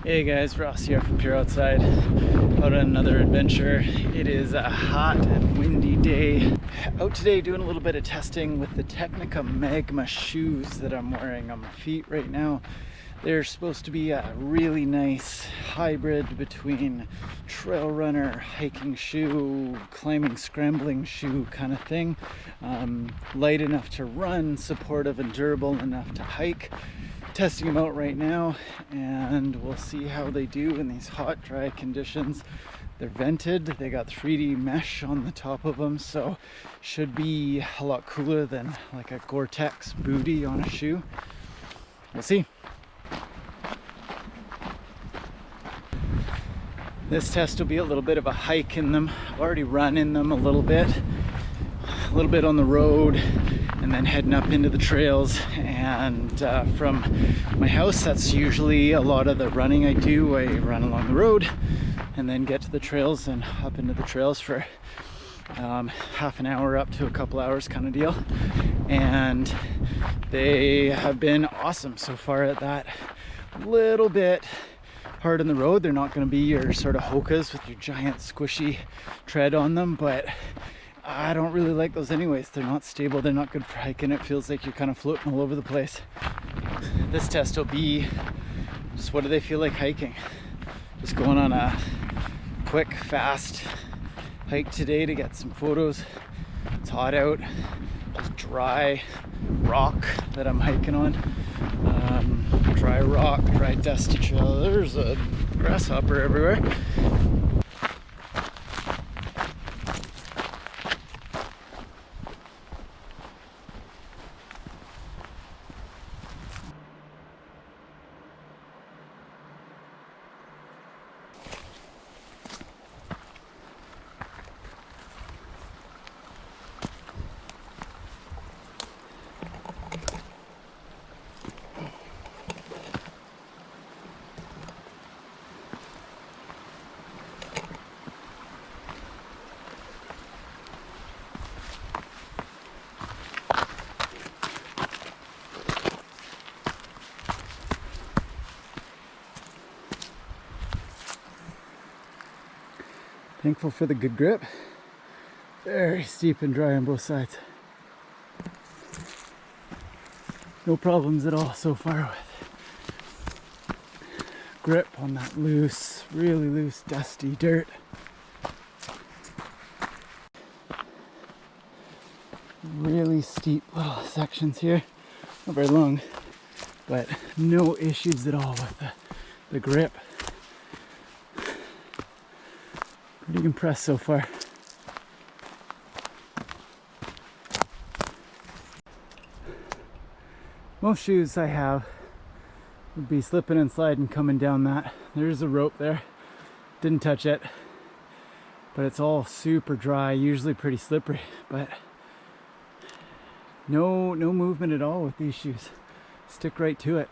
Hey guys, Ross here from Pure Outside, out on another adventure. It is a hot and windy day. Out today doing a little bit of testing with the Tecnica Magma shoes that I'm wearing on my feet right now. They're supposed to be a really nice hybrid between trail runner, hiking shoe, climbing, scrambling shoe kind of thing. Light enough to run, supportive and durable enough to hike. Testing them out right now, and we'll see how they do in these hot, dry conditions. They're vented, they got 3D mesh on the top of them, so should be a lot cooler than like a Gore-Tex booty on a shoe. We'll see. This test will be a little bit of a hike in them. I've already run in them a little bit on the road, and then heading up into the trails. And from my house, that's usually a lot of the running I do. I run along the road and then get to the trails and hop into the trails for half an hour up to a couple hours kind of deal. And they have been awesome so far at that. A little bit hard on the road. They're not going to be your sort of Hokas with your giant squishy tread on them, but I don't really like those anyways. They're not stable, they're not good for hiking. It feels like you're kind of floating all over the place. This test will be just what do they feel like hiking. Just going on a quick, fast hike today to get some photos. It's hot out, just dry rock that I'm hiking on. Dry rock, dry dusty trail. There's a grasshopper everywhere. Thankful for the good grip. Very steep and dry on both sides. No problems at all so far with grip on that loose, really loose, dusty dirt. Really steep little sections here. Not very long, but no issues at all with the grip. Pretty impressed so far. Most shoes I have would be slipping and sliding coming down that. There's a rope there. Didn't touch it, but it's all super dry, usually pretty slippery, but no movement at all with these shoes. Stick right to it.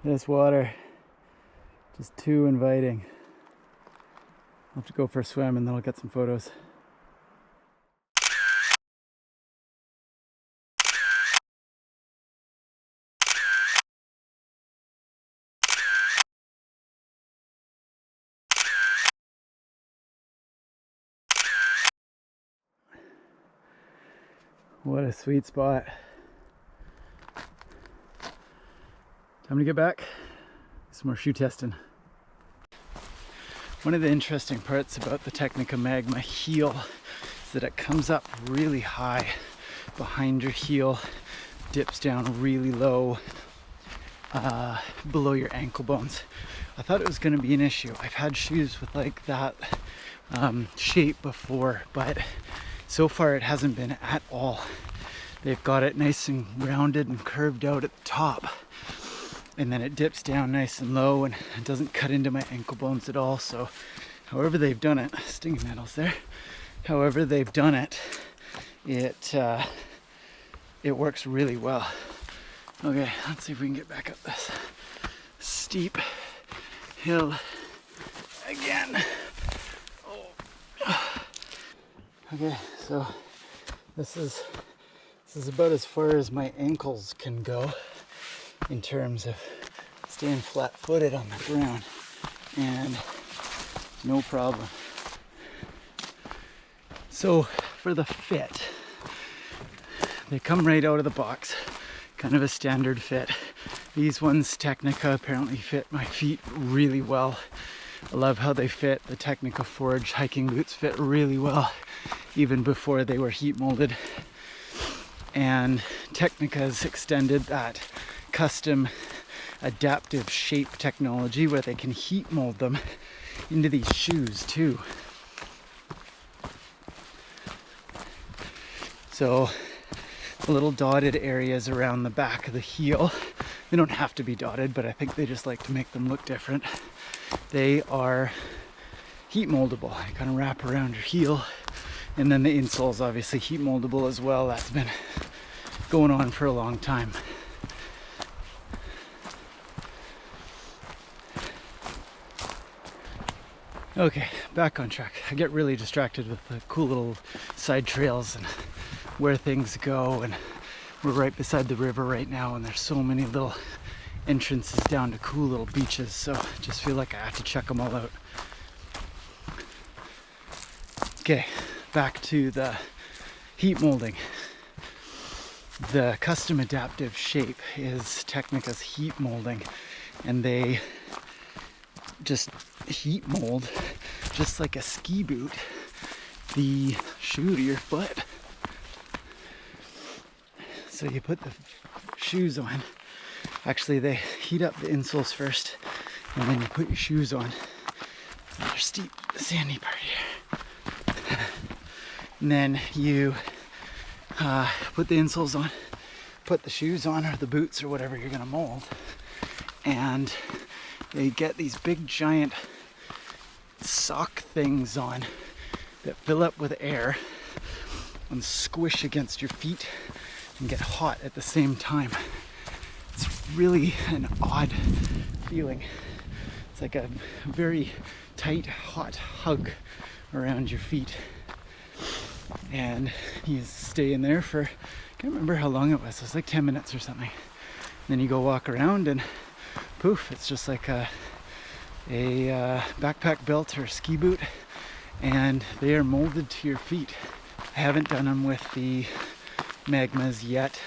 This water, just too inviting. I'll have to go for a swim and then I'll get some photos. What a sweet spot. Time to get back. Some more shoe testing. One of the interesting parts about the Tecnica Magma heel is that it comes up really high behind your heel, dips down really low below your ankle bones. I thought it was going to be an issue. I've had shoes with like that shape before, but so far it hasn't been at all. they've got it nice and rounded and curved out at the top. And then it dips down nice and low and it doesn't cut into my ankle bones at all. So however they've done it, stinging nettles there, however they've done it, it works really well. Okay, let's see if we can get back up this steep hill again. Oh. Okay, so this is about as far as my ankles can go in terms of staying flat-footed on the ground, and no problem. So for the fit, they come right out of the box, kind of a standard fit. These ones, Tecnica, apparently fit my feet really well. I love how they fit. The Tecnica Forge hiking boots fit really well, even before they were heat molded. And Tecnica's extended that custom adaptive shape technology where they can heat mold them into these shoes too. So the little dotted areas around the back of the heel, they don't have to be dotted, but I think they just like to make them look different. They are heat moldable. You kind of wrap around your heel, and then the insole is obviously heat moldable as well. That's been going on for a long time. Okay, back on track. I get really distracted with the cool little side trails and where things go, and we're right beside the river right now, and there's so many little entrances down to cool little beaches, so I just feel like I have to check them all out. Okay, back to the heat molding. The custom adaptive shape is Tecnica's heat molding, and they just heat mold, just like a ski boot, the shoe to your foot. So you put the shoes on. Actually, they heat up the insoles first, and then you put your shoes on. There's steep, sandy part here. And then you put the insoles on, put the shoes on, or the boots, or whatever you're gonna mold. And they get these big giant sock things on that fill up with air and squish against your feet and get hot at the same time. It's really an odd feeling. It's like a very tight, hot hug around your feet. And you stay in there for, I can't remember how long it was like 10 minutes or something. And then you go walk around and poof, it's just like a backpack belt or ski boot, and they are molded to your feet. I haven't done them with the Magmas yet,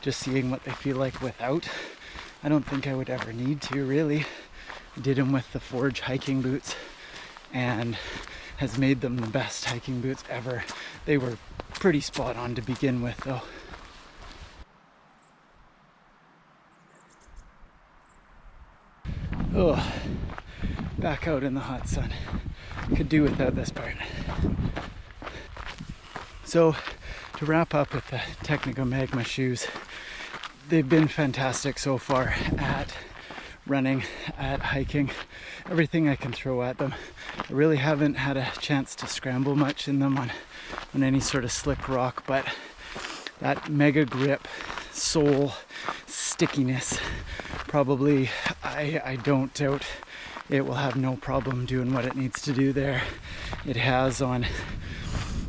just seeing what they feel like without. I don't think I would ever need to, really. I did them with the Forge hiking boots, and has made them the best hiking boots ever. They were pretty spot on to begin with, though. Oh, back out in the hot sun. Could do without this part. So, to wrap up with the Tecnica Magma shoes, they've been fantastic so far at running, at hiking, everything I can throw at them. I really haven't had a chance to scramble much in them on any sort of slick rock, but that mega grip, sole, stickiness, probably I don't doubt it will have no problem doing what it needs to do there. It has on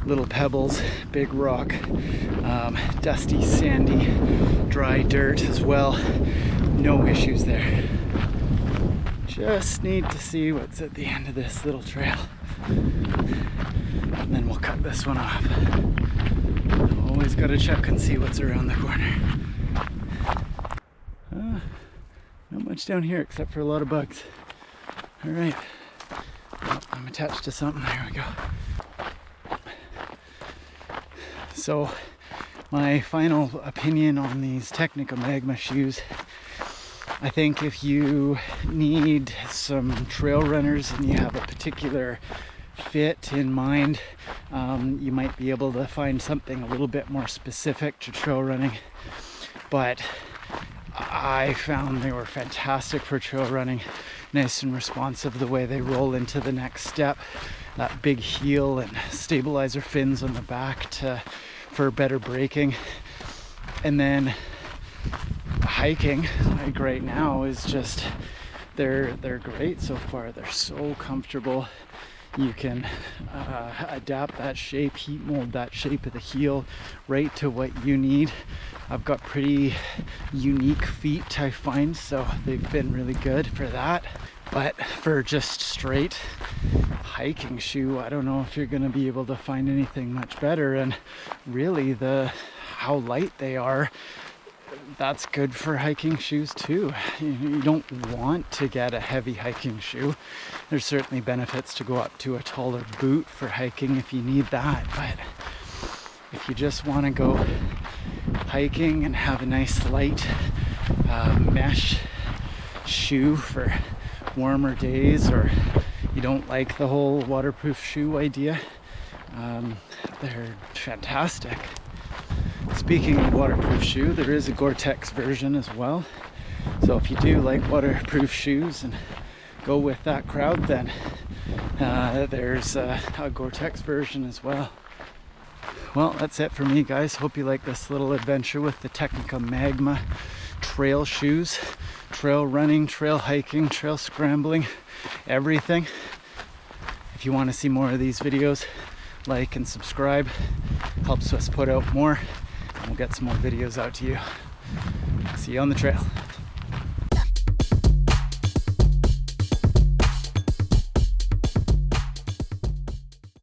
little pebbles, big rock, dusty, sandy, dry dirt as well. No issues there. Just need to see what's at the end of this little trail, and then we'll cut this one off. Always got to check and see what's around the corner. Not much down here except for a lot of bugs. All right, oh, I'm attached to something. There we go. So my final opinion on these Tecnica Magma shoes, I think if you need some trail runners and you have a particular fit in mind, You might be able to find something a little bit more specific to trail running, but I found they were fantastic for trail running. Nice and responsive the way they roll into the next step. That big heel and stabilizer fins on the back for better braking. And then hiking, like right now, is just they're great so far. They're so comfortable. You can adapt that shape, heat mold that shape of the heel right to what you need. I've got pretty unique feet, I find, so they've been really good for that. But for just straight hiking shoe, I don't know if you're going to be able to find anything much better. And really, how light they are, that's good for hiking shoes too. You don't want to get a heavy hiking shoe. There's certainly benefits to go up to a taller boot for hiking if you need that, but if you just want to go hiking and have a nice light mesh shoe for warmer days, or you don't like the whole waterproof shoe idea, they're fantastic. Speaking of waterproof shoe, there is a Gore-Tex version as well. So if you do like waterproof shoes and go with that crowd, then there's a Gore-Tex version as well. Well, that's it for me, guys. Hope you like this little adventure with the Tecnica Magma trail shoes. Trail running, trail hiking, trail scrambling, everything. If you want to see more of these videos, like and subscribe. Helps us put out more, and we'll get some more videos out to you. See you on the trail.